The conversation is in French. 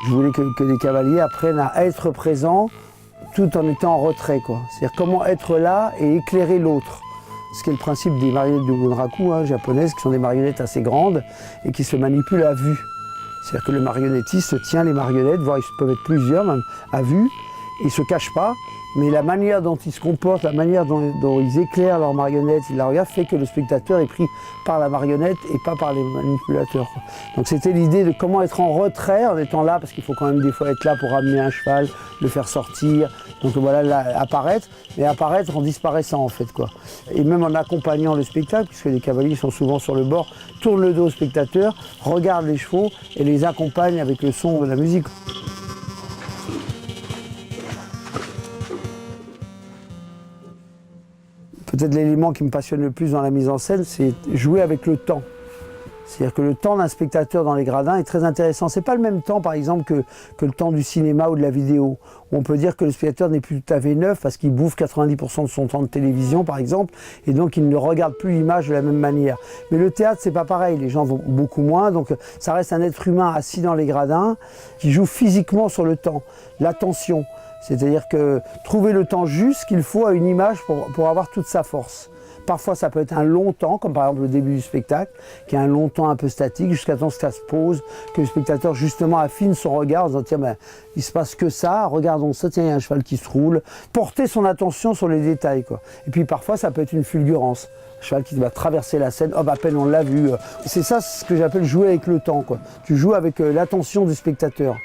Je voulais que les cavaliers apprennent à être présents tout en étant en retrait, quoi. C'est-à-dire comment être là et éclairer l'autre. Ce qui est le principe des marionnettes de Bunraku, japonaises, qui sont des marionnettes assez grandes et qui se manipulent à vue. C'est-à-dire que le marionnettiste tient les marionnettes, voire ils peuvent être plusieurs même, à vue, et ils ne se cachent pas, mais la manière dont ils se comportent, la manière dont ils éclairent leurs marionnettes, ils la regardent, fait que le spectateur est pris par la marionnette et pas par les manipulateurs, quoi. Donc c'était l'idée de comment être en retrait en étant là, parce qu'il faut quand même des fois être là pour ramener un cheval, le faire sortir, donc voilà, là, apparaître, mais apparaître en disparaissant en fait, quoi. Et même en accompagnant le spectacle, puisque les cavaliers sont souvent sur le bord, tournent le dos au spectateur, regardent les chevaux et les accompagnent avec le son de la musique. Peut-être l'élément qui me passionne le plus dans la mise en scène, c'est jouer avec le temps. C'est-à-dire que le temps d'un spectateur dans les gradins est très intéressant. C'est pas le même temps, par exemple, que le temps du cinéma ou de la vidéo. On peut dire que le spectateur n'est plus tout à fait neuf parce qu'il bouffe 90% de son temps de télévision, par exemple, et donc il ne regarde plus l'image de la même manière. Mais le théâtre, c'est pas pareil. Les gens vont beaucoup moins, donc ça reste un être humain assis dans les gradins qui joue physiquement sur le temps, l'attention. C'est-à-dire que trouver le temps juste qu'il faut à une image pour avoir toute sa force. Parfois, ça peut être un long temps, comme par exemple le début du spectacle, qui est un long temps un peu statique, jusqu'à temps que ça se pose, que le spectateur justement affine son regard en disant tiens, ben, il se passe que ça, regardons ça, tiens, il y a un cheval qui se roule. Porter son attention sur les détails, quoi. Et puis parfois, ça peut être une fulgurance. Un cheval qui va traverser la scène, hop, à peine on l'a vu. C'est ça ce que j'appelle jouer avec le temps, quoi. Tu joues avec l'attention du spectateur.